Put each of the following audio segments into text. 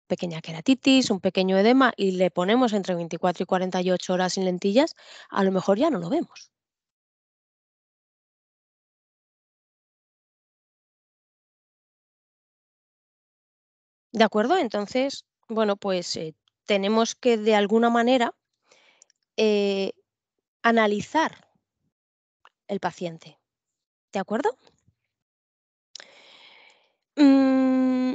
pequeña queratitis, un pequeño edema y le ponemos entre 24 y 48 horas sin lentillas, a lo mejor ya no lo vemos. ¿De acuerdo? Entonces, bueno, pues tenemos que de alguna manera eh, analizar el paciente. ¿De acuerdo? Mm,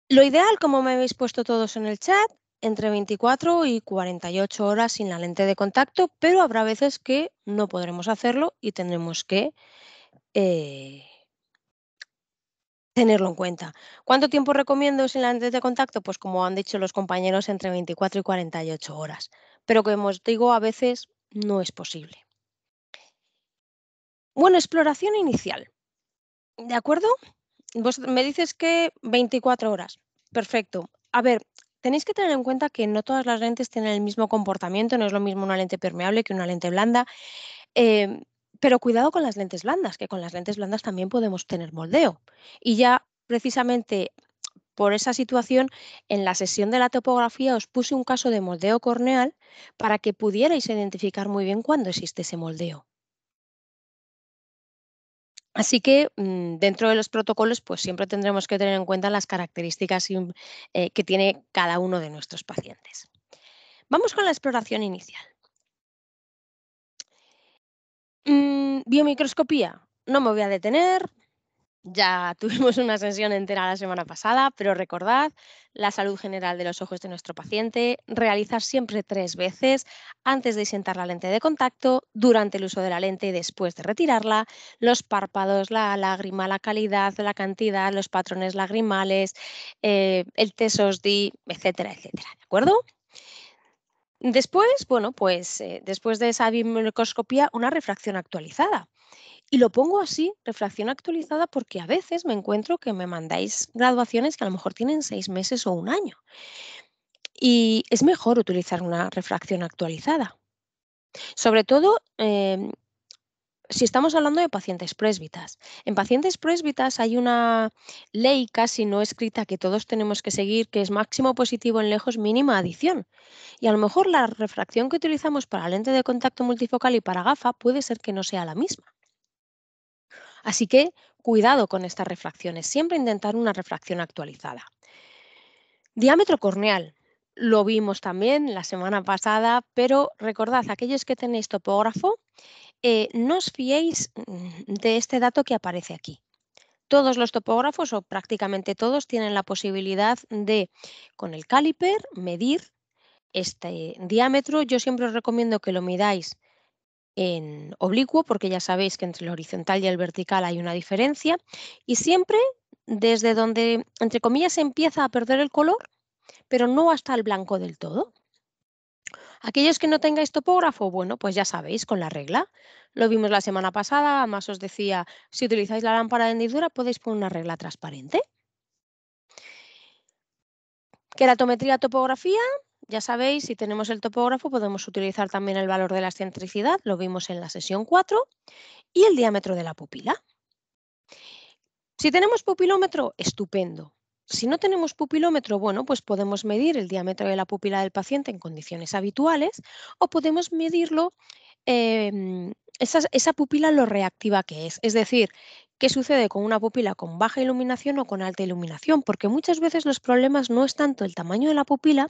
lo ideal, como me habéis puesto todos en el chat, entre 24 y 48 horas sin la lente de contacto, pero habrá veces que no podremos hacerlo y tendremos que eh, tenerlo en cuenta. ¿Cuánto tiempo recomiendo sin la lente de contacto? Pues como han dicho los compañeros, entre 24 y 48 horas. Pero como os digo, a veces no es posible. Bueno, exploración inicial. ¿De acuerdo? Vos me dices que 24 horas. Perfecto. A ver, tenéis que tener en cuenta que no todas las lentes tienen el mismo comportamiento, no es lo mismo una lente permeable que una lente blanda, em, pero cuidado con las lentes blandas, que con las lentes blandas también podemos tener moldeo. Y ya precisamente por esa situación, en la sesión de la topografía os puse un caso de moldeo corneal para que pudierais identificar muy bien cuándo existe ese moldeo. Así que, dentro de los protocolos, pues siempre tendremos que tener en cuenta las características que tiene cada uno de nuestros pacientes. Vamos con la exploración inicial. Biomicroscopía. No me voy a detener. Ya tuvimos una sesión entera la semana pasada, pero recordad la salud general de los ojos de nuestro paciente, realizar siempre 3 veces antes de sentar la lente de contacto, durante el uso de la lente y después de retirarla, los párpados, la lágrima, la calidad, la cantidad, los patrones lagrimales, el TSOSD, etcétera, etcétera. ¿De acuerdo? Después, bueno, pues después de esa biomicroscopía, una refracción actualizada. Y lo pongo así, refracción actualizada, porque a veces me encuentro que me mandáis graduaciones que a lo mejor tienen 6 meses o un año. Y es mejor utilizar una refracción actualizada. Sobre todo si estamos hablando de pacientes présbitas. En pacientes présbitas hay una ley casi no escrita que todos tenemos que seguir, que es máximo positivo en lejos, mínima adición. Y a lo mejor la refracción que utilizamos para lente de contacto multifocal y para gafa puede ser que no sea la misma. Así que cuidado con estas refracciones, siempre intentar una refracción actualizada. Diámetro corneal. Lo vimos también la semana pasada, pero recordad, aquellos que tenéis topógrafo, no os fiéis de este dato que aparece aquí. Todos los topógrafos, o prácticamente todos, tienen la posibilidad de, con el caliper, medir este diámetro. Yo siempre os recomiendo que lo midáis en oblicuo, porque ya sabéis que entre el horizontal y el vertical hay una diferencia, y siempre desde donde, entre comillas, se empieza a perder el color, pero no hasta el blanco del todo. Aquellos que no tengáis topógrafo, bueno, pues ya sabéis, con la regla. Lo vimos la semana pasada, además os decía, si utilizáis la lámpara de hendidura podéis poner una regla transparente. Queratometría, topografía, ya sabéis, si tenemos el topógrafo podemos utilizar también el valor de la excentricidad, lo vimos en la sesión 4, y el diámetro de la pupila. Si tenemos pupilómetro, estupendo. Si no tenemos pupilómetro, bueno, pues podemos medir el diámetro de la pupila del paciente en condiciones habituales o podemos medirlo, esa pupila lo reactiva que es. Es decir, qué sucede con una pupila con baja iluminación o con alta iluminación, porque muchas veces los problemas no es tanto el tamaño de la pupila,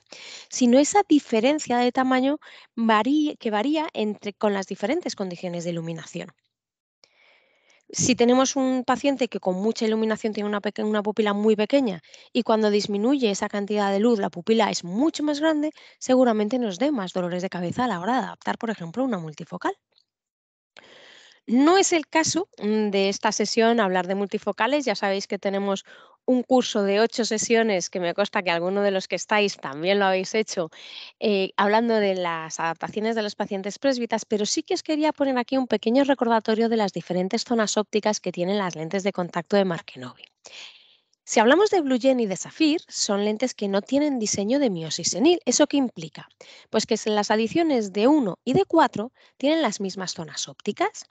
sino esa diferencia de tamaño que varía con las diferentes condiciones de iluminación. Si tenemos un paciente que con mucha iluminación tiene una pupila muy pequeña y cuando disminuye esa cantidad de luz la pupila es mucho más grande, seguramente nos dé más dolores de cabeza a la hora de adaptar, por ejemplo, una multifocal. No es el caso de esta sesión hablar de multifocales. Ya sabéis que tenemos un curso de 8 sesiones que me consta que alguno de los que estáis también lo habéis hecho, hablando de las adaptaciones de los pacientes présbitas, pero sí que os quería poner aquí un pequeño recordatorio de las diferentes zonas ópticas que tienen las lentes de contacto de Markenove. Si hablamos de Blue Gene y de Saphir, son lentes que no tienen diseño de miosis senil. ¿Eso qué implica? Pues que las adiciones de 1 y de 4 tienen las mismas zonas ópticas.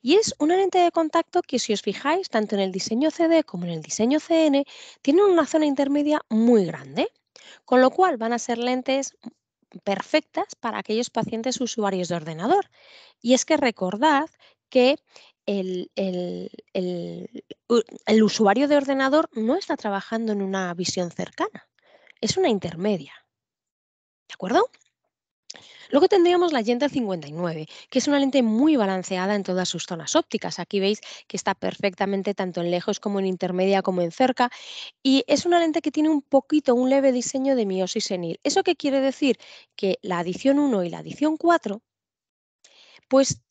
Y es una lente de contacto que, si os fijáis, tanto en el diseño CD como en el diseño CN, tienen una zona intermedia muy grande, con lo cual van a ser lentes perfectas para aquellos pacientes usuarios de ordenador. Y es que recordad que el usuario de ordenador no está trabajando en una visión cercana, es una intermedia. ¿De acuerdo? Luego tendríamos la Gentle 59, que es una lente muy balanceada en todas sus zonas ópticas. Aquí veis que está perfectamente tanto en lejos como en intermedia como en cerca. Y es una lente que tiene un leve diseño de miosis senil. ¿Eso qué quiere decir? Que la adición 1 y la adición 4, pues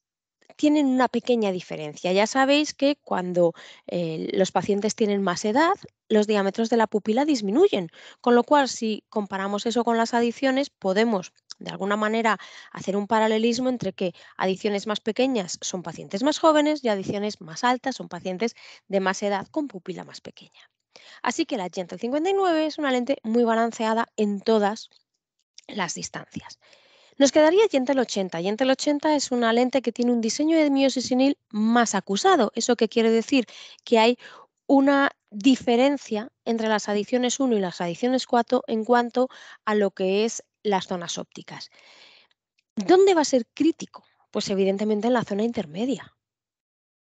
tienen una pequeña diferencia. Ya sabéis que cuando los pacientes tienen más edad, los diámetros de la pupila disminuyen, con lo cual, si comparamos eso con las adiciones, podemos de alguna manera hacer un paralelismo entre que adiciones más pequeñas son pacientes más jóvenes y adiciones más altas son pacientes de más edad con pupila más pequeña. Así que la Gentle 59 es una lente muy balanceada en todas las distancias. Nos quedaría Gentle 80. Gentle 80 es una lente que tiene un diseño de miosis senil más acusado. ¿Eso qué quiere decir? Que hay una diferencia entre las adiciones 1 y las adiciones 4 en cuanto a lo que es las zonas ópticas. ¿Dónde va a ser crítico? Pues evidentemente en la zona intermedia.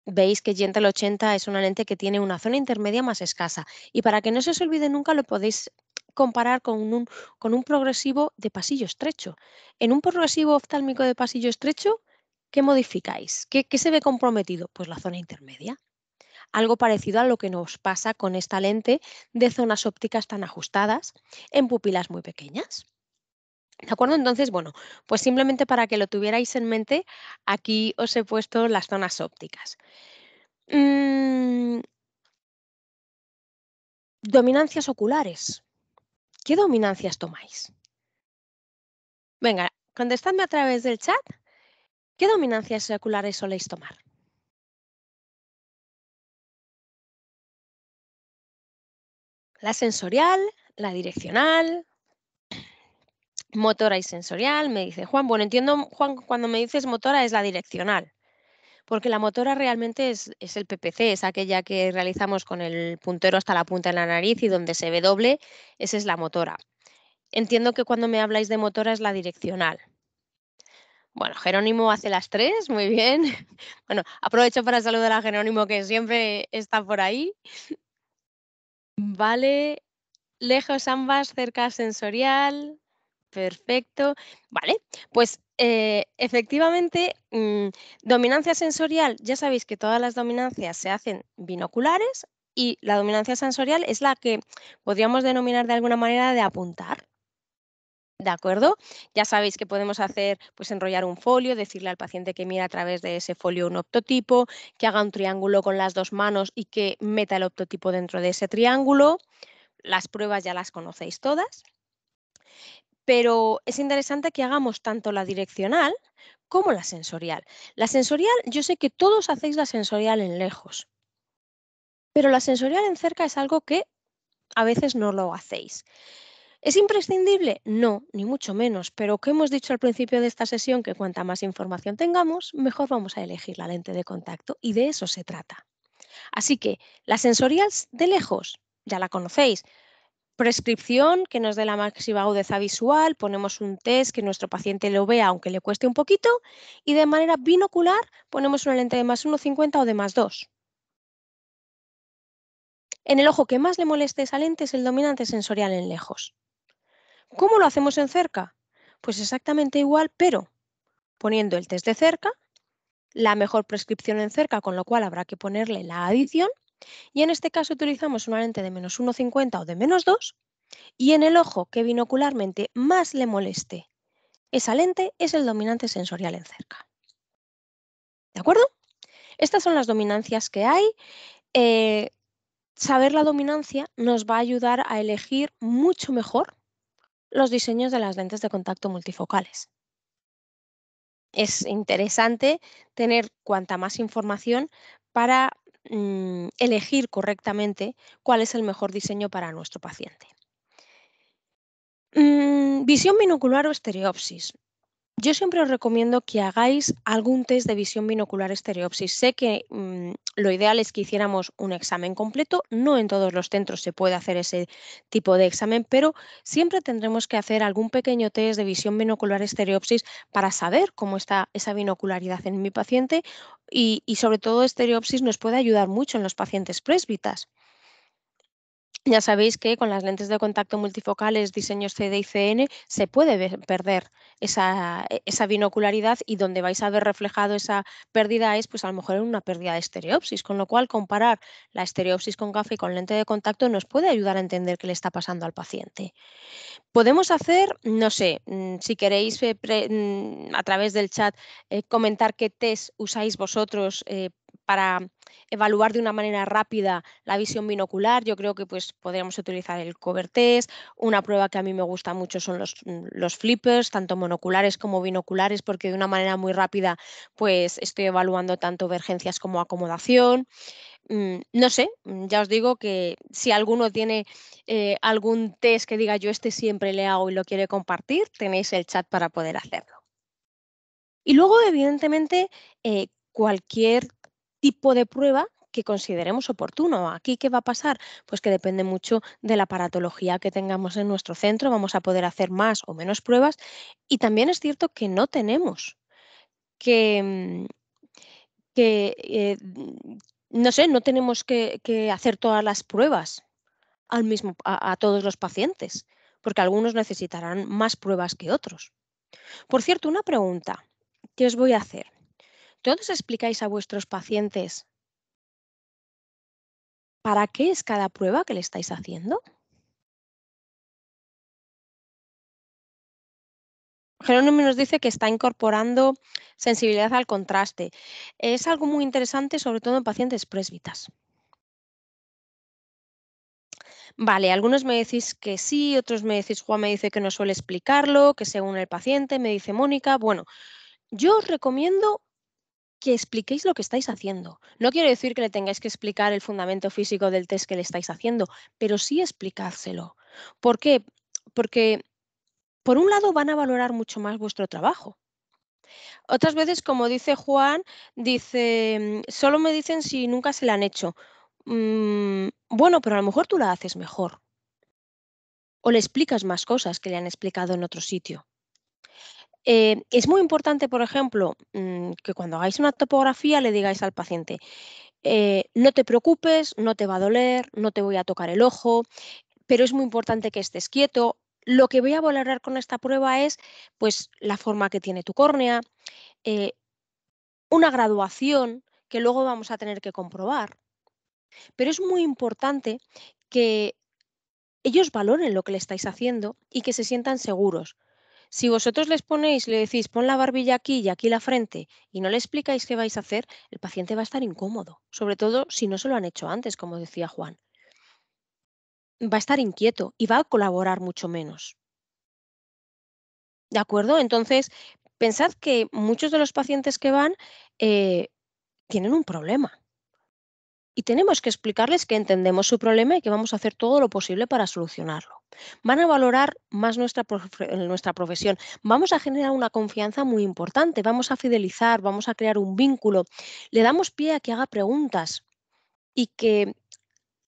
Veis que Gentle 80 es una lente que tiene una zona intermedia más escasa, y para que no se os olvide nunca lo podéis comparar con un progresivo de pasillo estrecho. En un progresivo oftálmico de pasillo estrecho, ¿qué modificáis? ¿Qué se ve comprometido? Pues la zona intermedia. Algo parecido a lo que nos pasa con esta lente de zonas ópticas tan ajustadas en pupilas muy pequeñas. ¿De acuerdo? Entonces, bueno, pues simplemente para que lo tuvierais en mente, aquí os he puesto las zonas ópticas. Mm, Dominancias oculares. ¿Qué dominancias tomáis? Venga, contestadme a través del chat. ¿Qué dominancias oculares soléis tomar? La sensorial, la direccional, motora y sensorial, me dice Juan. Bueno, entiendo, Juan, cuando me dices motora es la direccional, porque la motora realmente es el PPC, es aquella que realizamos con el puntero hasta la punta de la nariz y donde se ve doble, esa es la motora. Entiendo que cuando me habláis de motora es la direccional. Bueno, Jerónimo hace las tres, muy bien. Bueno, aprovecho para saludar a Jerónimo, que siempre está por ahí. Vale, lejos ambas, cerca sensorial. Perfecto. Vale, pues efectivamente, dominancia sensorial, ya sabéis que todas las dominancias se hacen binoculares, y la dominancia sensorial es la que podríamos denominar de alguna manera de apuntar. ¿De acuerdo? Ya sabéis que podemos hacer, pues enrollar un folio, decirle al paciente que mire a través de ese folio un optotipo, que haga un triángulo con las dos manos y que meta el optotipo dentro de ese triángulo. Las pruebas ya las conocéis todas, pero es interesante que hagamos tanto la direccional como la sensorial. La sensorial, yo sé que todos hacéis la sensorial en lejos, pero la sensorial en cerca es algo que a veces no lo hacéis. ¿Es imprescindible? No, ni mucho menos, pero que hemos dicho al principio de esta sesión, que cuanta más información tengamos, mejor vamos a elegir la lente de contacto, y de eso se trata. Así que la sensorial de lejos, ya la conocéis. Prescripción que nos dé la máxima agudeza visual, ponemos un test que nuestro paciente lo vea aunque le cueste un poquito, y de manera binocular ponemos una lente de +1,50 o de +2. En el ojo que más le moleste esa lente es el dominante sensorial en lejos. ¿Cómo lo hacemos en cerca? Pues exactamente igual, pero poniendo el test de cerca, la mejor prescripción en cerca, con lo cual habrá que ponerle la adición, y en este caso utilizamos una lente de -1,50 o de -2, y en el ojo que binocularmente más le moleste esa lente es el dominante sensorial en cerca. ¿De acuerdo? Estas son las dominancias que hay. Eh, Saber la dominancia nos va a ayudar a elegir mucho mejor los diseños de las lentes de contacto multifocales. Es interesante tener cuanta más información para elegir correctamente cuál es el mejor diseño para nuestro paciente. Visión binocular o estereopsis. Yo siempre os recomiendo que hagáis algún test de visión binocular estereopsis. Sé que lo ideal es que hiciéramos un examen completo, no en todos los centros se puede hacer ese tipo de examen, pero siempre tendremos que hacer algún pequeño test de visión binocular estereopsis para saber cómo está esa binocularidad en mi paciente y sobre todo estereopsis nos puede ayudar mucho en los pacientes présbitas. Ya sabéis que con las lentes de contacto multifocales diseños CD y CN se puede perder esa binocularidad y donde vais a ver reflejado esa pérdida es pues a lo mejor en una pérdida de estereopsis, con lo cual comparar la estereopsis con gafas y con lente de contacto nos puede ayudar a entender qué le está pasando al paciente. Podemos hacer, no sé, si queréis a través del chat comentar qué test usáis vosotros para evaluar de una manera rápida la visión binocular. Yo creo que pues, podríamos utilizar el cover test. Una prueba que a mí me gusta mucho son los flippers, tanto monoculares como binoculares, porque de una manera muy rápida pues, estoy evaluando tanto vergencias como acomodación. No sé, ya os digo que si alguno tiene algún test que diga yo este siempre le hago y lo quiere compartir, tenéis el chat para poder hacerlo. Y luego, evidentemente, cualquier tipo de prueba que consideremos oportuno. Aquí, ¿qué va a pasar? Pues que depende mucho de la aparatología que tengamos en nuestro centro. Vamos a poder hacer más o menos pruebas. Y también es cierto que no tenemos que, no sé, no tenemos que hacer todas las pruebas a todos los pacientes, porque algunos necesitarán más pruebas que otros. Por cierto, una pregunta que os voy a hacer. ¿Todos explicáis a vuestros pacientes para qué es cada prueba que le estáis haciendo? Jerónimo nos dice que está incorporando sensibilidad al contraste. Es algo muy interesante, sobre todo en pacientes présbitas. Vale, algunos me decís que sí, otros me decís, Juan me dice que no suele explicarlo, que según el paciente, me dice Mónica. Bueno, yo os recomiendo que expliquéis lo que estáis haciendo. No quiero decir que le tengáis que explicar el fundamento físico del test que le estáis haciendo, pero sí explicádselo. ¿Por qué? Porque, por un lado, van a valorar mucho más vuestro trabajo. Otras veces, como dice Juan, dice, solo me dicen si nunca se la han hecho. Bueno, pero a lo mejor tú la haces mejor. O le explicas más cosas que le han explicado en otro sitio. Es muy importante, por ejemplo, que cuando hagáis una topografía le digáis al paciente, no te preocupes, no te va a doler, no te voy a tocar el ojo, pero es muy importante que estés quieto. Lo que voy a valorar con esta prueba es pues, la forma que tiene tu córnea, eh, una graduación que luego vamos a tener que comprobar. Pero es muy importante que ellos valoren lo que le estáis haciendo y que se sientan seguros. Si vosotros les ponéis, le decís, pon la barbilla aquí y aquí la frente y no le explicáis qué vais a hacer, el paciente va a estar incómodo, sobre todo si no se lo han hecho antes, como decía Juan. Va a estar inquieto y va a colaborar mucho menos. ¿De acuerdo? Entonces, pensad que muchos de los pacientes que van eh, tienen un problema y tenemos que explicarles que entendemos su problema y que vamos a hacer todo lo posible para solucionarlo. Van a valorar más nuestra profesión. Vamos a generar una confianza muy importante. Vamos a fidelizar, vamos a crear un vínculo. Le damos pie a que haga preguntas y que,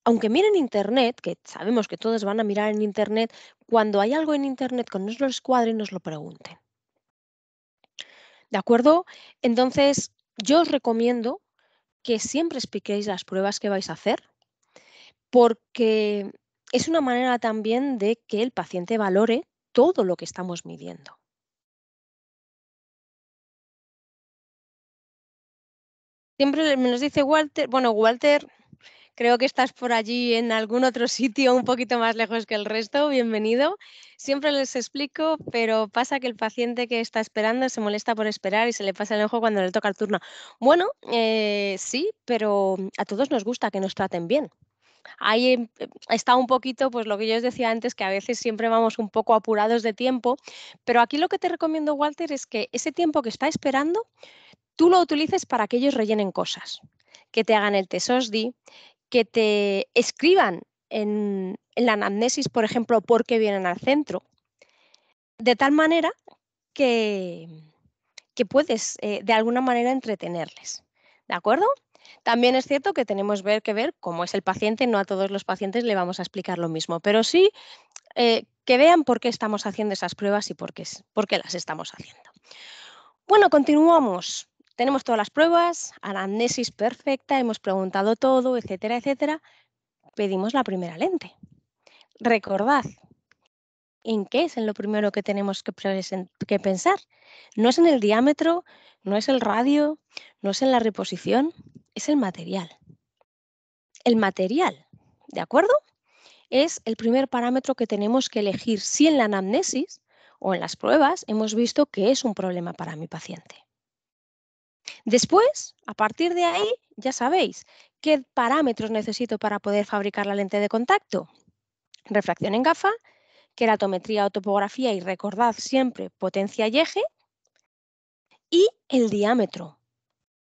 aunque miren Internet, que sabemos que todos van a mirar en Internet, cuando hay algo en Internet que no les cuadre, nos lo pregunten. ¿De acuerdo? Entonces, yo os recomiendo que siempre expliquéis las pruebas que vais a hacer, porque es una manera también de que el paciente valore todo lo que estamos midiendo. Siempre me nos dice Walter, bueno, Walter, creo que estás por allí en algún otro sitio un poquito más lejos que el resto, bienvenido. Siempre les explico, pero pasa que el paciente que está esperando se molesta por esperar y se le pasa el ojo cuando le toca el turno. Bueno, sí, pero a todos nos gusta que nos traten bien. Ahí está un poquito, pues lo que yo os decía antes, que a veces siempre vamos un poco apurados de tiempo, pero aquí lo que te recomiendo, Walter, es que ese tiempo que está esperando, tú lo utilices para que ellos rellenen cosas, que te hagan el test OSDI, que te escriban en la anamnesis, por ejemplo, por qué vienen al centro, de tal manera que, que puedes de alguna manera entretenerles. ¿De acuerdo? También es cierto que tenemos que ver cómo es el paciente, no a todos los pacientes le vamos a explicar lo mismo, pero sí que vean por qué estamos haciendo esas pruebas y por qué las estamos haciendo. Bueno, continuamos. Tenemos todas las pruebas, anamnesis perfecta, hemos preguntado todo, etcétera, etcétera. Pedimos la primera lente. Recordad, ¿en qué es en lo primero que tenemos que pensar? No es en el diámetro, no es el radio, no es en la reposición, es el material. El material, ¿de acuerdo? Es el primer parámetro que tenemos que elegir si en la anamnesis o en las pruebas hemos visto que es un problema para mi paciente. Después, a partir de ahí, ya sabéis, ¿qué parámetros necesito para poder fabricar la lente de contacto? Refracción en gafa, queratometría o topografía y recordad siempre potencia y eje y el diámetro.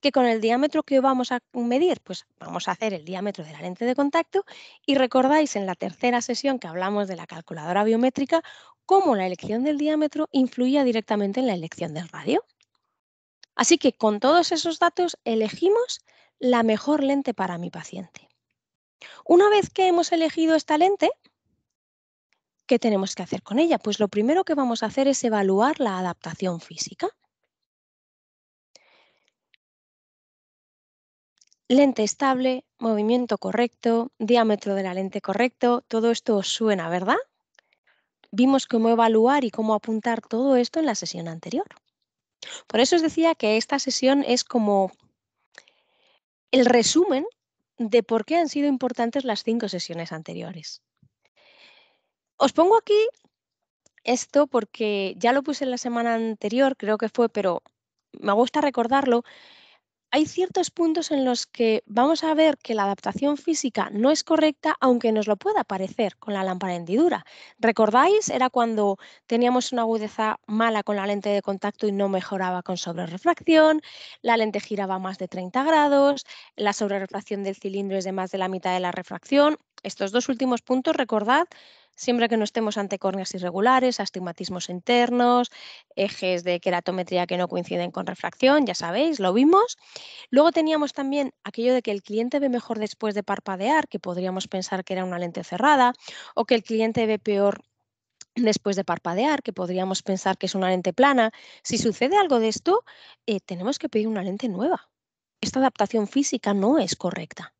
¿Que con el diámetro que vamos a medir? Pues vamos a hacer el diámetro de la lente de contacto y recordáis en la tercera sesión que hablamos de la calculadora biométrica cómo la elección del diámetro influía directamente en la elección del radio. Así que con todos esos datos elegimos la mejor lente para mi paciente. Una vez que hemos elegido esta lente, ¿qué tenemos que hacer con ella? Pues lo primero que vamos a hacer es evaluar la adaptación física. Lente estable, movimiento correcto, diámetro de la lente correcto, todo esto os suena, ¿verdad? Vimos cómo evaluar y cómo apuntar todo esto en la sesión anterior. Por eso os decía que esta sesión es como el resumen de por qué han sido importantes las 5 sesiones anteriores. Os pongo aquí esto porque ya lo puse en la semana anterior, creo que fue, pero me gusta recordarlo. Hay ciertos puntos en los que vamos a ver que la adaptación física no es correcta, aunque nos lo pueda parecer con la lámpara de hendidura. ¿Recordáis? Era cuando teníamos una agudeza mala con la lente de contacto y no mejoraba con sobrerrefracción, la lente giraba más de 30 grados, la sobrerrefracción del cilindro es de más de la mitad de la refracción. Estos dos últimos puntos, recordad, siempre que no estemos ante córneas irregulares, astigmatismos internos, ejes de queratometría que no coinciden con refracción, ya sabéis, lo vimos. Luego teníamos también aquello de que el cliente ve mejor después de parpadear, que podríamos pensar que era una lente cerrada, o que el cliente ve peor después de parpadear, que podríamos pensar que es una lente plana. Si sucede algo de esto, tenemos que pedir una lente nueva. Esta adaptación física no es correcta.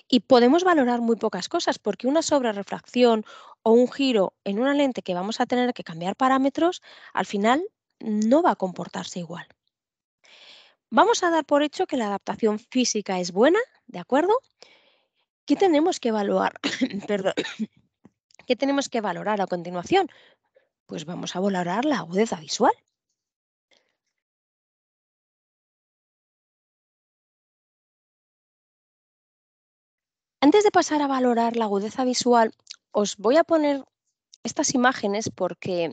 Y podemos valorar muy pocas cosas, porque una sobrerrefracción o un giro en una lente que vamos a tener que cambiar parámetros, al final no va a comportarse igual. Vamos a dar por hecho que la adaptación física es buena, ¿de acuerdo? ¿Qué tenemos que evaluar? Perdón. ¿Qué tenemos que valorar a continuación? Pues vamos a valorar la agudeza visual. Antes de pasar a valorar la agudeza visual, os voy a poner estas imágenes porque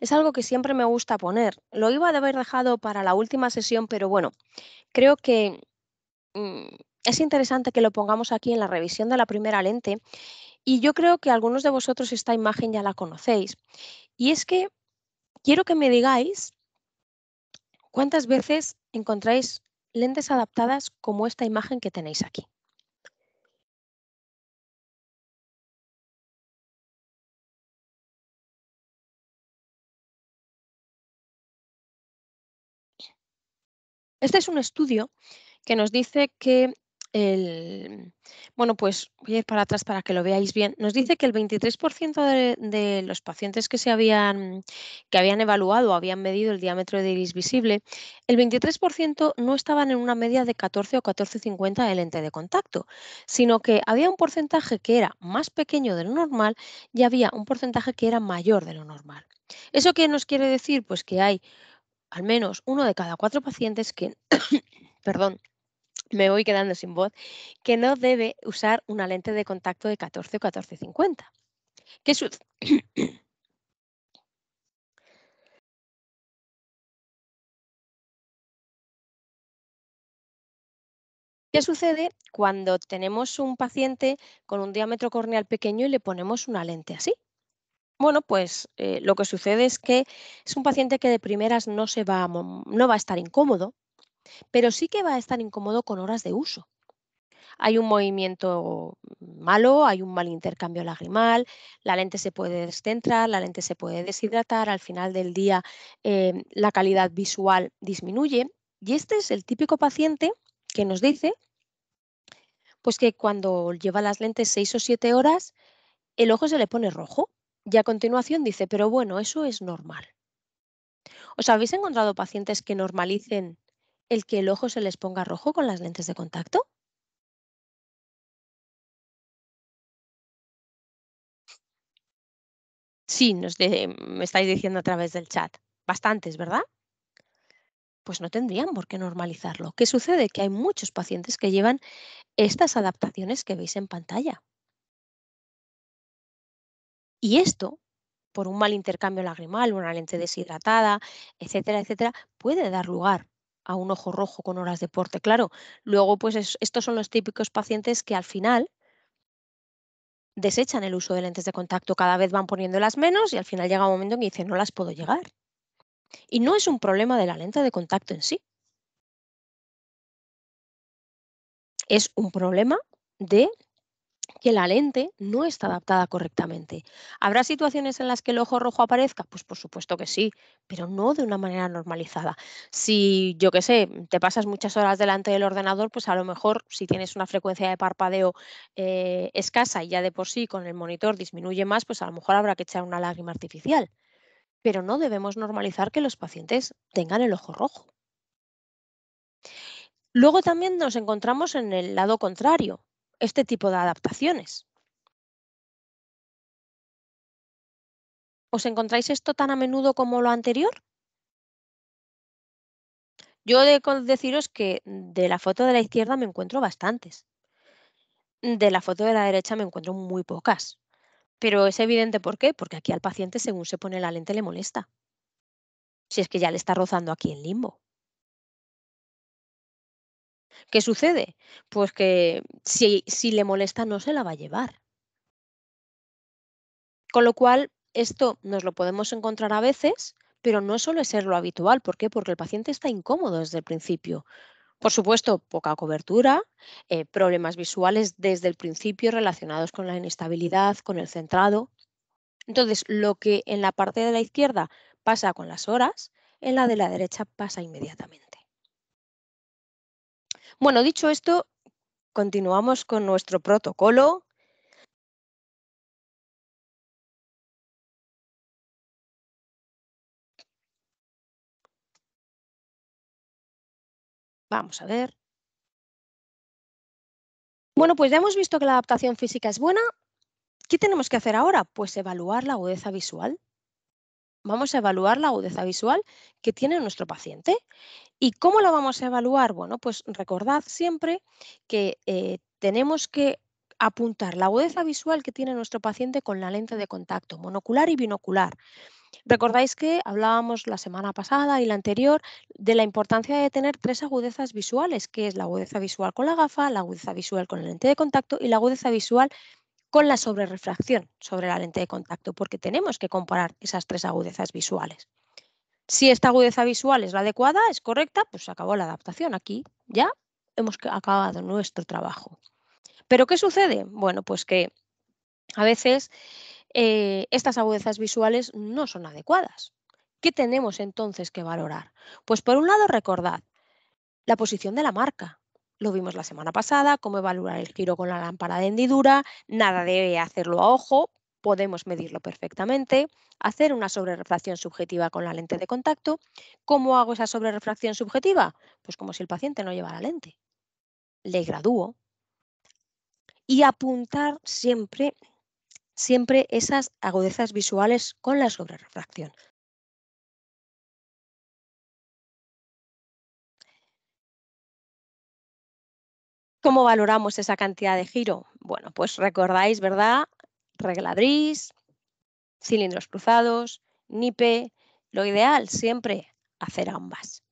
es algo que siempre me gusta poner. Lo iba a haber dejado para la última sesión, pero bueno, creo que mm, es interesante que lo pongamos aquí en la revisión de la primera lente y yo creo que algunos de vosotros esta imagen ya la conocéis. Y es que quiero que me digáis cuántas veces encontráis lentes adaptadas como esta imagen que tenéis aquí. Este es un estudio que nos dice que bueno, pues voy a ir para atrás para que lo veáis bien. Nos dice que el 23% de los pacientes que habían evaluado o habían medido el diámetro de iris visible, el 23% no estaban en una media de 14 o 14,50 de lente de contacto, sino que había un porcentaje que era más pequeño de lo normal y había un porcentaje que era mayor de lo normal. ¿Eso qué nos quiere decir? Pues que hay al menos uno de cada 4 pacientes que, perdón, me voy quedando sin voz, que no debe usar una lente de contacto de 14 o 14,50. ¿Qué, su- ¿Qué sucede cuando tenemos un paciente con un diámetro corneal pequeño y le ponemos una lente así? Bueno, pues lo que sucede es que es un paciente que de primeras no va a estar incómodo, pero sí que va a estar incómodo con horas de uso. Hay un movimiento malo, hay un mal intercambio lagrimal, la lente se puede descentrar, la lente se puede deshidratar, al final del día la calidad visual disminuye y este es el típico paciente que nos dice pues que cuando lleva las lentes 6 o 7 horas el ojo se le pone rojo y a continuación dice, pero bueno, eso es normal. ¿Os habéis encontrado pacientes que normalicen el que el ojo se les ponga rojo con las lentes de contacto? Sí, me estáis diciendo a través del chat. Bastantes, ¿verdad? Pues no tendrían por qué normalizarlo. ¿Qué sucede? Que hay muchos pacientes que llevan estas adaptaciones que veis en pantalla. Y esto, por un mal intercambio lagrimal, una lente deshidratada, etcétera, etcétera, puede dar lugar a un ojo rojo con horas de porte. Claro, luego pues estos son los típicos pacientes que al final desechan el uso de lentes de contacto, cada vez van poniéndolas menos y al final llega un momento en que dicen no las puedo llegar. Y no es un problema de la lente de contacto en sí, es un problema de que la lente no está adaptada correctamente. ¿Habrá situaciones en las que el ojo rojo aparezca? Pues por supuesto que sí, pero no de una manera normalizada. Si, yo qué sé, te pasas muchas horas delante del ordenador, pues a lo mejor si tienes una frecuencia de parpadeo escasa y ya de por sí con el monitor disminuye más, pues a lo mejor habrá que echar una lágrima artificial. Pero no debemos normalizar que los pacientes tengan el ojo rojo. Luego también nos encontramos en el lado contrario, este tipo de adaptaciones. ¿Os encontráis esto tan a menudo como lo anterior? Yo he de deciros que de la foto de la izquierda me encuentro bastantes. De la foto de la derecha me encuentro muy pocas. Pero es evidente por qué, porque aquí al paciente según se pone la lente le molesta. Si es que ya le está rozando aquí el limbo. ¿Qué sucede? Pues que si le molesta no se la va a llevar. Con lo cual, esto nos lo podemos encontrar a veces, pero no suele ser lo habitual. ¿Por qué? Porque el paciente está incómodo desde el principio. Por supuesto, poca cobertura, problemas visuales desde el principio relacionados con la inestabilidad, con el centrado. Entonces, lo que en la parte de la izquierda pasa con las horas, en la de la derecha pasa inmediatamente. Bueno, dicho esto, continuamos con nuestro protocolo. Vamos a ver. Bueno, pues ya hemos visto que la adaptación física es buena. ¿Qué tenemos que hacer ahora? Pues evaluar la agudeza visual. Vamos a evaluar la agudeza visual que tiene nuestro paciente. ¿Y cómo lo vamos a evaluar? Bueno, pues recordad siempre que tenemos que apuntar la agudeza visual que tiene nuestro paciente con la lente de contacto, monocular y binocular. Recordáis que hablábamos la semana pasada y la anterior de la importancia de tener tres agudezas visuales, que es la agudeza visual con la gafa, la agudeza visual con la lente de contacto y la agudeza visual con la sobrerefracción sobre la lente de contacto, porque tenemos que comparar esas tres agudezas visuales. Si esta agudeza visual es la adecuada, es correcta, pues se acabó la adaptación. Aquí ya hemos acabado nuestro trabajo. ¿Pero qué sucede? Bueno, pues que a veces estas agudezas visuales no son adecuadas. ¿Qué tenemos entonces que valorar? Pues por un lado, recordad la posición de la marca. Lo vimos la semana pasada, cómo evaluar el giro con la lámpara de hendidura, nada de hacerlo a ojo, podemos medirlo perfectamente, hacer una sobrerefracción subjetiva con la lente de contacto. ¿Cómo hago esa sobrerefracción subjetiva? Pues como si el paciente no llevara lente. Le gradúo y apuntar siempre esas agudezas visuales con la sobrerefracción. ¿Cómo valoramos esa cantidad de giro? Bueno, pues recordáis, ¿verdad? Regla Dries, cilindros cruzados, nipe. Lo ideal siempre hacer ambas.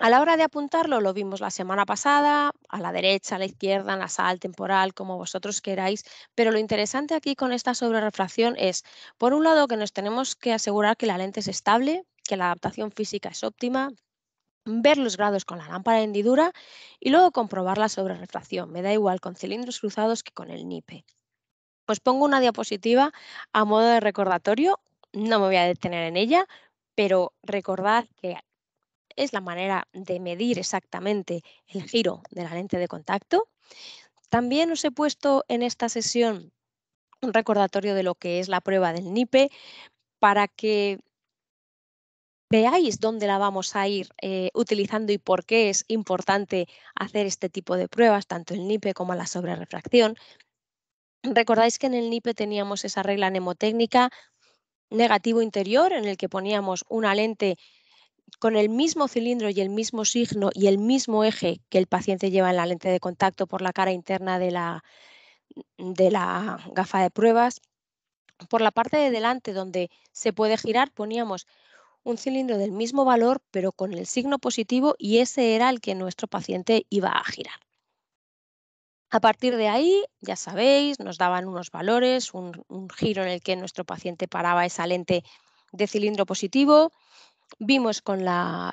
A la hora de apuntarlo, lo vimos la semana pasada, a la derecha, a la izquierda, en la sal temporal, como vosotros queráis, pero lo interesante aquí con esta sobrerefracción es, por un lado, que nos tenemos que asegurar que la lente es estable, que la adaptación física es óptima, ver los grados con la lámpara de hendidura y luego comprobar la sobrerefracción. Me da igual con cilindros cruzados que con el NIPE. Pues pongo una diapositiva a modo de recordatorio, no me voy a detener en ella, pero recordad que es la manera de medir exactamente el giro de la lente de contacto. También os he puesto en esta sesión un recordatorio de lo que es la prueba del NIPE para que veáis dónde la vamos a ir utilizando y por qué es importante hacer este tipo de pruebas, tanto el NIPE como la sobrerefracción. Recordáis que en el NIPE teníamos esa regla mnemotécnica negativo interior en el que poníamos una lente con el mismo cilindro y el mismo signo y el mismo eje que el paciente lleva en la lente de contacto por la cara interna de la gafa de pruebas. Por la parte de delante donde se puede girar poníamos un cilindro del mismo valor pero con el signo positivo y ese era el que nuestro paciente iba a girar. A partir de ahí, ya sabéis, nos daban unos valores, un giro en el que nuestro paciente paraba esa lente de cilindro positivo. Vimos con la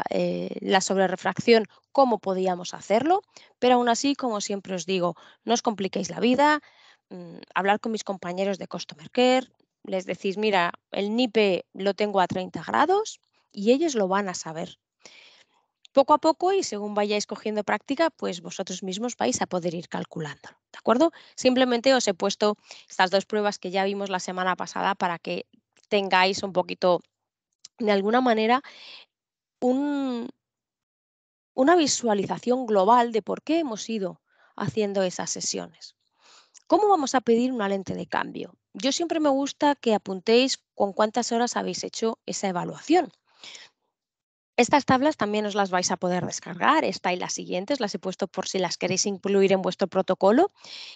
sobrerefracción cómo podíamos hacerlo, pero aún así, como siempre os digo, no os compliquéis la vida, hablar con mis compañeros de Customer Care, les decís, mira, el NIPE lo tengo a 30 grados y ellos lo van a saber. Poco a poco y según vayáis cogiendo práctica, pues vosotros mismos vais a poder ir calculándolo, ¿de acuerdo? Simplemente os he puesto estas dos pruebas que ya vimos la semana pasada para que tengáis un poquito, de alguna manera, un, una visualización global de por qué hemos ido haciendo esas sesiones. ¿Cómo vamos a pedir una lente de cambio? Yo siempre me gusta que apuntéis con cuántas horas habéis hecho esa evaluación. Estas tablas también os las vais a poder descargar, esta y las siguientes, las he puesto por si las queréis incluir en vuestro protocolo.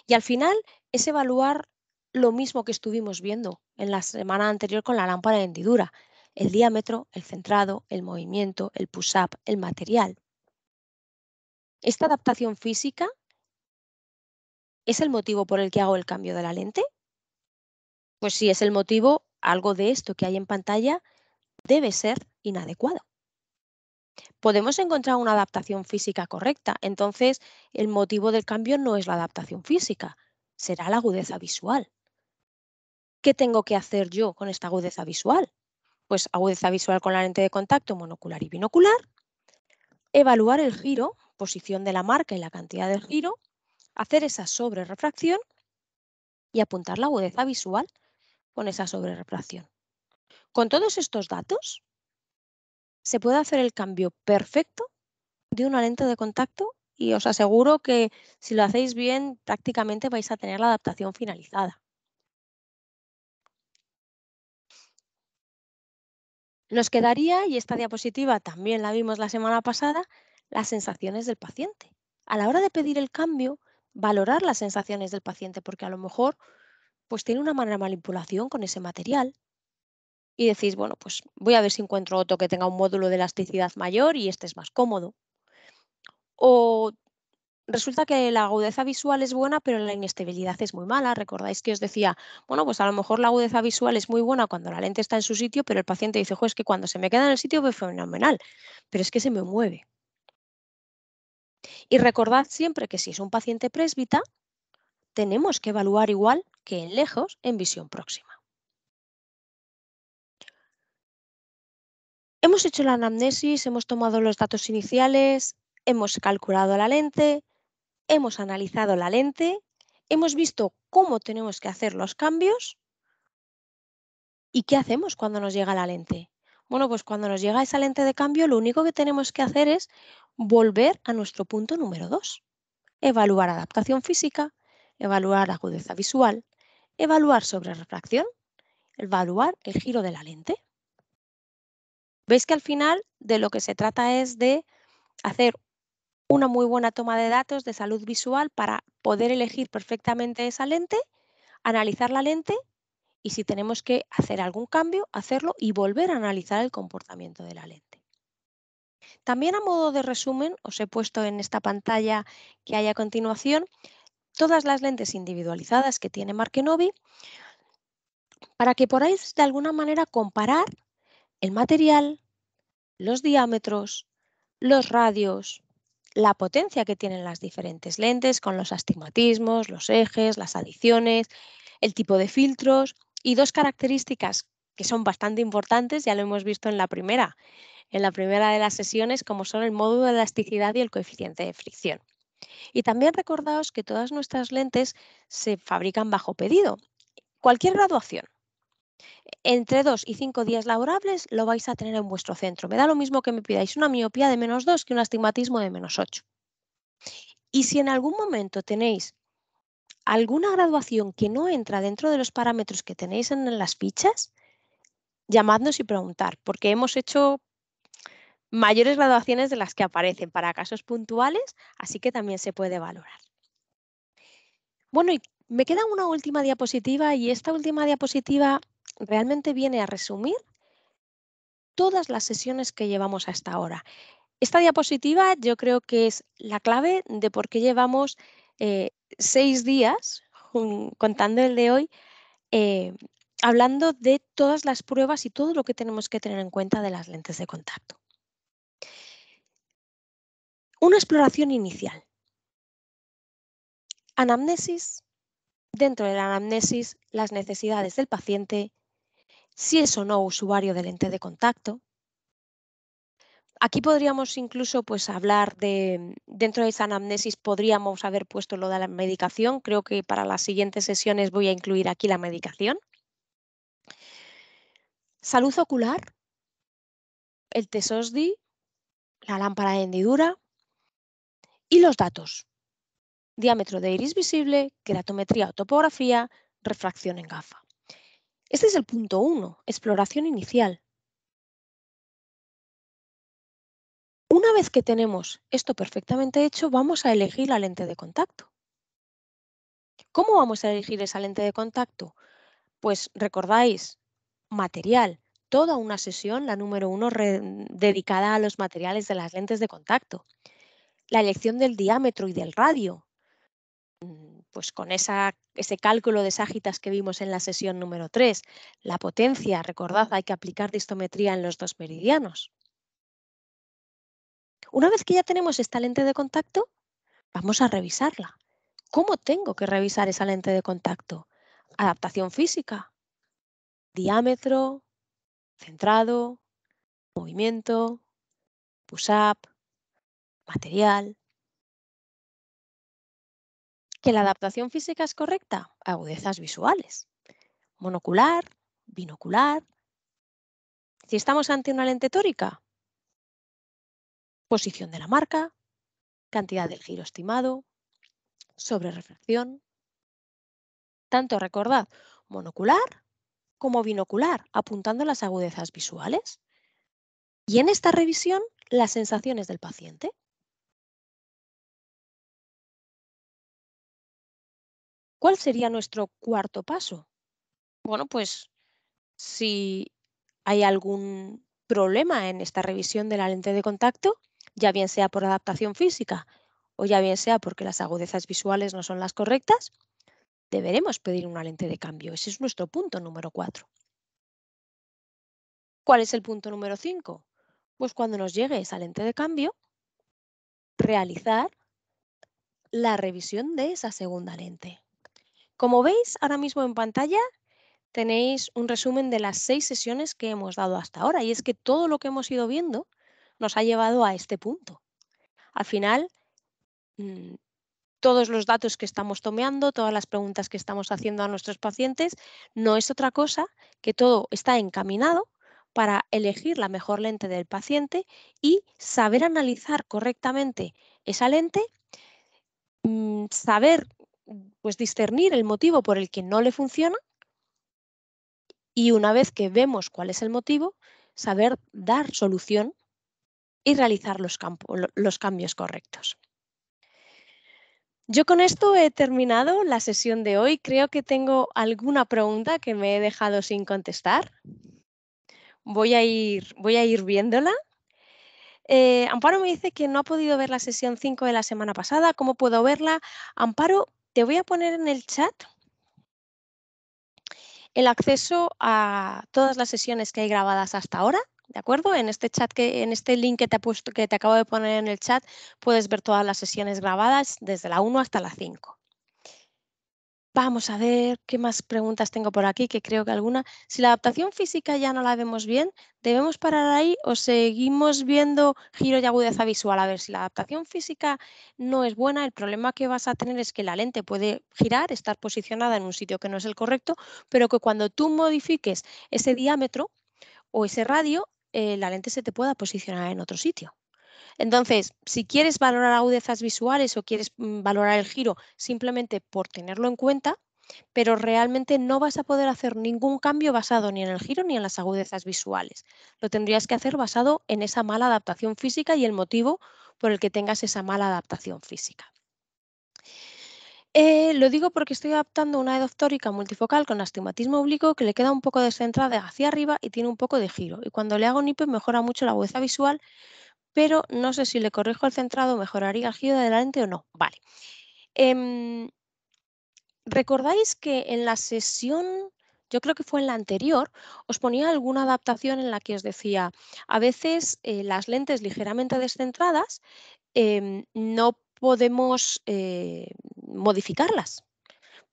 Y al final es evaluar lo mismo que estuvimos viendo en la semana anterior con la lámpara de hendidura. El diámetro, el centrado, el movimiento, el push-up, el material. Esta adaptación física es el motivo por el que hago el cambio de la lente. Pues si es el motivo, algo de esto que hay en pantalla debe ser inadecuado. Podemos encontrar una adaptación física correcta, entonces el motivo del cambio no es la adaptación física, será la agudeza visual. ¿Qué tengo que hacer yo con esta agudeza visual? Pues agudeza visual con la lente de contacto monocular y binocular, evaluar el giro, posición de la marca y la cantidad del giro, hacer esa sobrerefracción y apuntar la agudeza visual con esa sobrerefracción. Con todos estos datos se puede hacer el cambio perfecto de una lente de contacto y os aseguro que si lo hacéis bien prácticamente vais a tener la adaptación finalizada. Nos quedaría, y esta diapositiva también la vimos la semana pasada, las sensaciones del paciente. A la hora de pedir el cambio, valorar las sensaciones del paciente porque a lo mejor pues tiene una mala manipulación con ese material y decís, bueno, pues voy a ver si encuentro otro que tenga un módulo de elasticidad mayor y este es más cómodo. O resulta que la agudeza visual es buena, pero la inestabilidad es muy mala. Recordáis que os decía, bueno, pues a lo mejor la agudeza visual es muy buena cuando la lente está en su sitio, pero el paciente dice, es que cuando se me queda en el sitio ve fenomenal, pero es que se me mueve. Y recordad siempre que si es un paciente présbita, tenemos que evaluar igual que en lejos en visión próxima. Hemos hecho la anamnesis, hemos tomado los datos iniciales, hemos calculado la lente, hemos analizado la lente, hemos visto cómo tenemos que hacer los cambios. ¿Y qué hacemos cuando nos llega la lente? Bueno, pues cuando nos llega esa lente de cambio, lo único que tenemos que hacer es volver a nuestro punto número 2. Evaluar adaptación física, evaluar agudeza visual, evaluar sobre refracción, evaluar el giro de la lente. Veis que al final de lo que se trata es de hacer una muy buena toma de datos de salud visual para poder elegir perfectamente esa lente, analizar la lente y si tenemos que hacer algún cambio, hacerlo y volver a analizar el comportamiento de la lente. También a modo de resumen, os he puesto en esta pantalla que hay a continuación todas las lentes individualizadas que tiene Markenovi para que podáis de alguna manera comparar el material, los diámetros, los radios, la potencia que tienen las diferentes lentes con los astigmatismos, los ejes, las adiciones, el tipo de filtros y dos características que son bastante importantes, ya lo hemos visto en la primera de las sesiones, como son el módulo de elasticidad y el coeficiente de fricción. Y también recordaos que todas nuestras lentes se fabrican bajo pedido. Cualquier graduación, entre 2 y 5 días laborables lo vais a tener en vuestro centro. Me da lo mismo que me pidáis una miopía de -2 que un astigmatismo de -8. Y si en algún momento tenéis alguna graduación que no entra dentro de los parámetros que tenéis en las fichas, llamadnos y preguntar, porque hemos hecho mayores graduaciones de las que aparecen para casos puntuales, así que también se puede valorar. Bueno, y me queda una última diapositiva y esta última diapositiva realmente viene a resumir todas las sesiones que llevamos hasta ahora. Esta diapositiva yo creo que es la clave de por qué llevamos 6 días, contando el de hoy, eh, hablando de todas las pruebas y todo lo que tenemos que tener en cuenta de las lentes de contacto. Una exploración inicial. Anamnesis. Dentro de la anamnesis, las necesidades del paciente, si es o no usuario de lente de contacto. Aquí podríamos incluso pues, hablar de, dentro de esa anamnesis podríamos haber puesto lo de la medicación. Creo que para las siguientes sesiones voy a incluir aquí la medicación. Salud ocular, el TESOSDI, la lámpara de hendidura y los datos. Diámetro de iris visible, keratometría o topografía, refracción en gafa. Este es el punto 1, exploración inicial. Una vez que tenemos esto perfectamente hecho, vamos a elegir la lente de contacto. ¿Cómo vamos a elegir esa lente de contacto? Pues recordáis, material, toda una sesión, la número 1, dedicada a los materiales de las lentes de contacto. La elección del diámetro y del radio, pues con ese cálculo de ságitas que vimos en la sesión número 3. La potencia, recordad, hay que aplicar distometría en los dos meridianos. Una vez que ya tenemos esta lente de contacto, vamos a revisarla. ¿Cómo tengo que revisar esa lente de contacto? Adaptación física, diámetro, centrado, movimiento, push-up, material. ¿Que la adaptación física es correcta? Agudezas visuales. Monocular, binocular. Si estamos ante una lente tórica, posición de la marca, cantidad del giro estimado, sobrerefracción. Tanto recordad, monocular como binocular, apuntando las agudezas visuales. Y en esta revisión, las sensaciones del paciente. ¿Cuál sería nuestro cuarto paso? Bueno, pues si hay algún problema en esta revisión de la lente de contacto, ya bien sea por adaptación física o ya bien sea porque las agudezas visuales no son las correctas, deberemos pedir una lente de cambio. Ese es nuestro punto número 4. ¿Cuál es el punto número 5? Pues cuando nos llegue esa lente de cambio, realizar la revisión de esa segunda lente. Como veis ahora mismo en pantalla, tenéis un resumen de las 6 sesiones que hemos dado hasta ahora, y es que todo lo que hemos ido viendo nos ha llevado a este punto. Al final, todos los datos que estamos tomando, todas las preguntas que estamos haciendo a nuestros pacientes, no es otra cosa que todo está encaminado para elegir la mejor lente del paciente y saber analizar correctamente esa lente, saber pues discernir el motivo por el que no le funciona y una vez que vemos cuál es el motivo, saber dar solución y realizar los cambios correctos. Yo con esto he terminado la sesión de hoy. Creo que tengo alguna pregunta que me he dejado sin contestar. Voy a ir viéndola. Amparo me dice que no ha podido ver la sesión 5 de la semana pasada. ¿Cómo puedo verla? Amparo, te voy a poner en el chat el acceso a todas las sesiones que hay grabadas hasta ahora, ¿de acuerdo? En este chat en este link que te he puesto, que te acabo de poner en el chat, puedes ver todas las sesiones grabadas desde la 1 hasta la 5. Vamos a ver qué más preguntas tengo por aquí, que creo que alguna. Si la adaptación física ya no la vemos bien, ¿debemos parar ahí o seguimos viendo giro y agudeza visual? A ver, si la adaptación física no es buena, el problema que vas a tener es que la lente puede girar, estar posicionada en un sitio que no es el correcto, pero que cuando tú modifiques ese diámetro o ese radio, la lente se te pueda posicionar en otro sitio. Entonces, si quieres valorar agudezas visuales o quieres valorar el giro simplemente por tenerlo en cuenta, pero realmente no vas a poder hacer ningún cambio basado ni en el giro ni en las agudezas visuales. Lo tendrías que hacer basado en esa mala adaptación física y el motivo por el que tengas esa mala adaptación física. Lo digo porque estoy adaptando una edoptórica multifocal con astigmatismo oblicuo que le queda un poco descentrada hacia arriba y tiene un poco de giro. Y cuando le hago NIPE mejora mucho la agudeza visual, pero no sé si le corrijo el centrado, mejoraría el giro de la lente o no. Vale. ¿Recordáis que en la sesión, yo creo que fue en la anterior, os ponía alguna adaptación en la que os decía, a veces las lentes ligeramente descentradas no podemos modificarlas?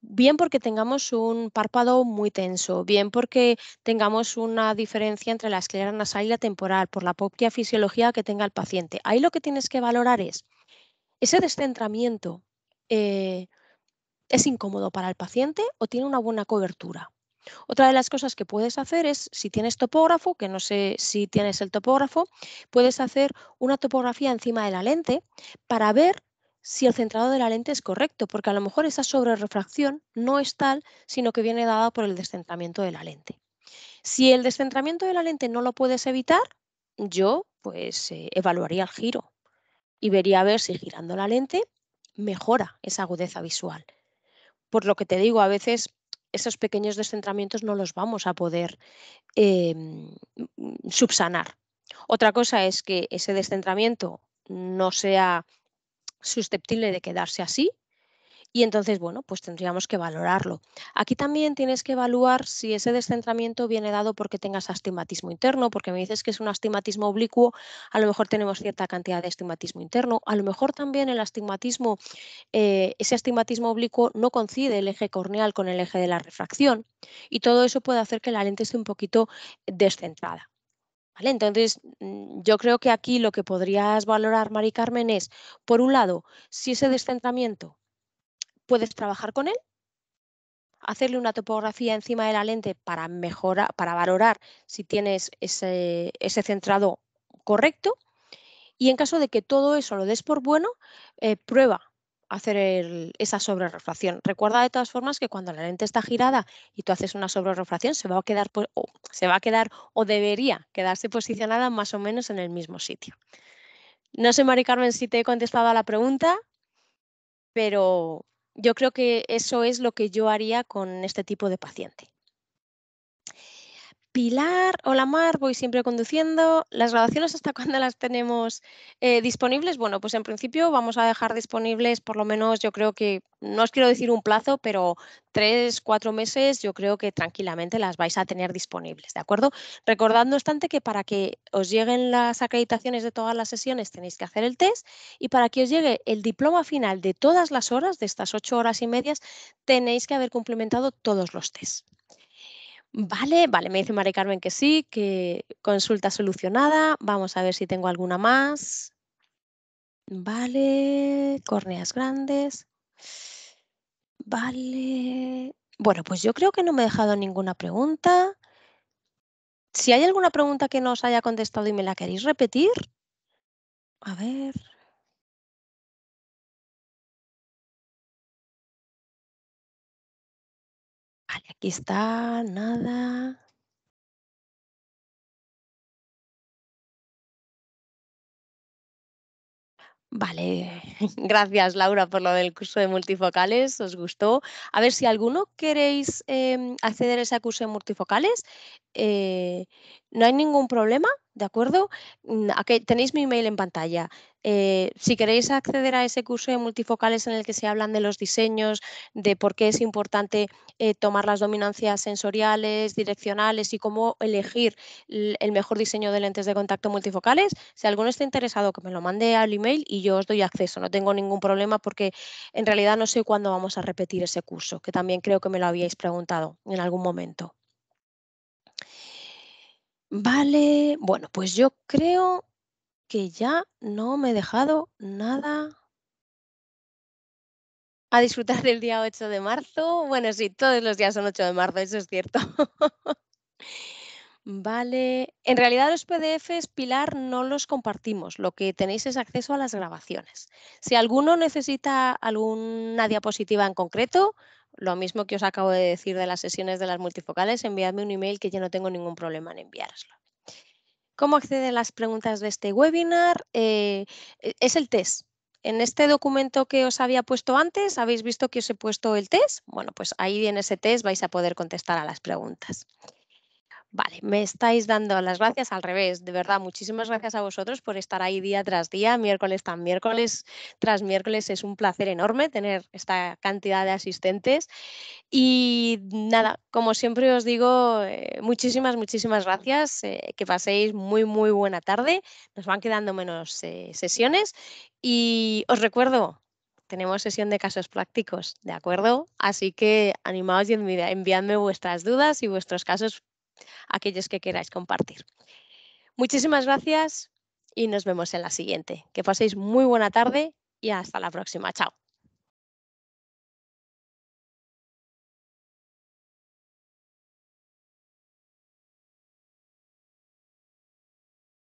Bien porque tengamos un párpado muy tenso, bien porque tengamos una diferencia entre la esclera nasal y la temporal, por la propia fisiología que tenga el paciente. Ahí lo que tienes que valorar es, ¿ese descentramiento es incómodo para el paciente o tiene una buena cobertura? Otra de las cosas que puedes hacer es, si tienes topógrafo, que no sé si tienes el topógrafo, puedes hacer una topografía encima de la lente para ver si el centrado de la lente es correcto, porque a lo mejor esa sobrerefracción no es tal, sino que viene dada por el descentramiento de la lente. Si el descentramiento de la lente no lo puedes evitar, yo pues evaluaría el giro y vería a ver si girando la lente mejora esa agudeza visual. Por lo que te digo, a veces esos pequeños descentramientos no los vamos a poder subsanar. Otra cosa es que ese descentramiento no sea susceptible de quedarse así y entonces, bueno, pues tendríamos que valorarlo. Aquí también tienes que evaluar si ese descentramiento viene dado porque tengas astigmatismo interno, porque me dices que es un astigmatismo oblicuo, a lo mejor tenemos cierta cantidad de astigmatismo interno, a lo mejor también el astigmatismo, ese astigmatismo oblicuo no coincide el eje corneal con el eje de la refracción y todo eso puede hacer que la lente esté un poquito descentrada. ¿Vale? Entonces, yo creo que aquí lo que podrías valorar, Mari Carmen, es, por un lado, si ese descentramiento puedes trabajar con él, hacerle una topografía encima de la lente para mejorar, para valorar si tienes ese centrado correcto. Y en caso de que todo eso lo des por bueno, prueba hacer esa sobrerefracción. Recuerda de todas formas que cuando la lente está girada y tú haces una sobrerefracción, se va a quedar o debería quedarse posicionada más o menos en el mismo sitio. No sé, Mari Carmen, si te he contestado a la pregunta, pero yo creo que eso es lo que yo haría con este tipo de paciente. Pilar, hola Mar, voy siempre conduciendo. ¿Las grabaciones hasta cuándo las tenemos disponibles? Bueno, pues en principio vamos a dejar disponibles por lo menos, yo creo que, no os quiero decir un plazo, pero 3, 4 meses yo creo que tranquilamente las vais a tener disponibles, ¿de acuerdo? Recordad, no obstante, que para que os lleguen las acreditaciones de todas las sesiones tenéis que hacer el test y para que os llegue el diploma final de todas las horas, de estas 8 horas y medias, tenéis que haber cumplimentado todos los tests. Vale, vale, me dice Mari Carmen que sí, que consulta solucionada. Vamos a ver si tengo alguna más. Vale, córneas grandes. Vale. Bueno, pues yo creo que no me he dejado ninguna pregunta. Si hay alguna pregunta que no os haya contestado y me la queréis repetir, a ver. Vale, aquí está, nada. Vale, gracias Laura por lo del curso de multifocales, os gustó. A ver, si alguno queréis acceder a ese curso de multifocales, no hay ningún problema, ¿de acuerdo? Aquí tenéis mi email en pantalla. Si queréis acceder a ese curso de multifocales en el que se hablan de los diseños, de por qué es importante tomar las dominancias sensoriales, direccionales y cómo elegir el mejor diseño de lentes de contacto multifocales, si alguno está interesado, que me lo mande al email y yo os doy acceso. No tengo ningún problema porque en realidad no sé cuándo vamos a repetir ese curso, que también creo que me lo habíais preguntado en algún momento. Vale, bueno, pues yo creo que ya no me he dejado nada. A disfrutar del día 8 de marzo. Bueno, sí, todos los días son 8 de marzo, eso es cierto. Vale. En realidad los PDFs, Pilar, no los compartimos. Lo que tenéis es acceso a las grabaciones. Si alguno necesita alguna diapositiva en concreto, lo mismo que os acabo de decir de las sesiones de las multifocales, enviadme un email que yo no tengo ningún problema en enviároslo. ¿Cómo acceden a las preguntas de este webinar? Es el test. En este documento que os había puesto antes, ¿habéis visto que os he puesto el test? Bueno, pues ahí en ese test vais a poder contestar a las preguntas. Vale, me estáis dando las gracias al revés, de verdad, muchísimas gracias a vosotros por estar ahí día tras día, miércoles tras miércoles, tras miércoles. Es un placer enorme tener esta cantidad de asistentes. Y nada, como siempre os digo, muchísimas gracias, que paséis muy buena tarde. Nos van quedando menos sesiones y os recuerdo, tenemos sesión de casos prácticos, ¿de acuerdo? Así que animaos y enviadme vuestras dudas y vuestros casos, aquellos que queráis compartir. Muchísimas gracias y nos vemos en la siguiente. Que paséis muy buena tarde y hasta la próxima. Chao.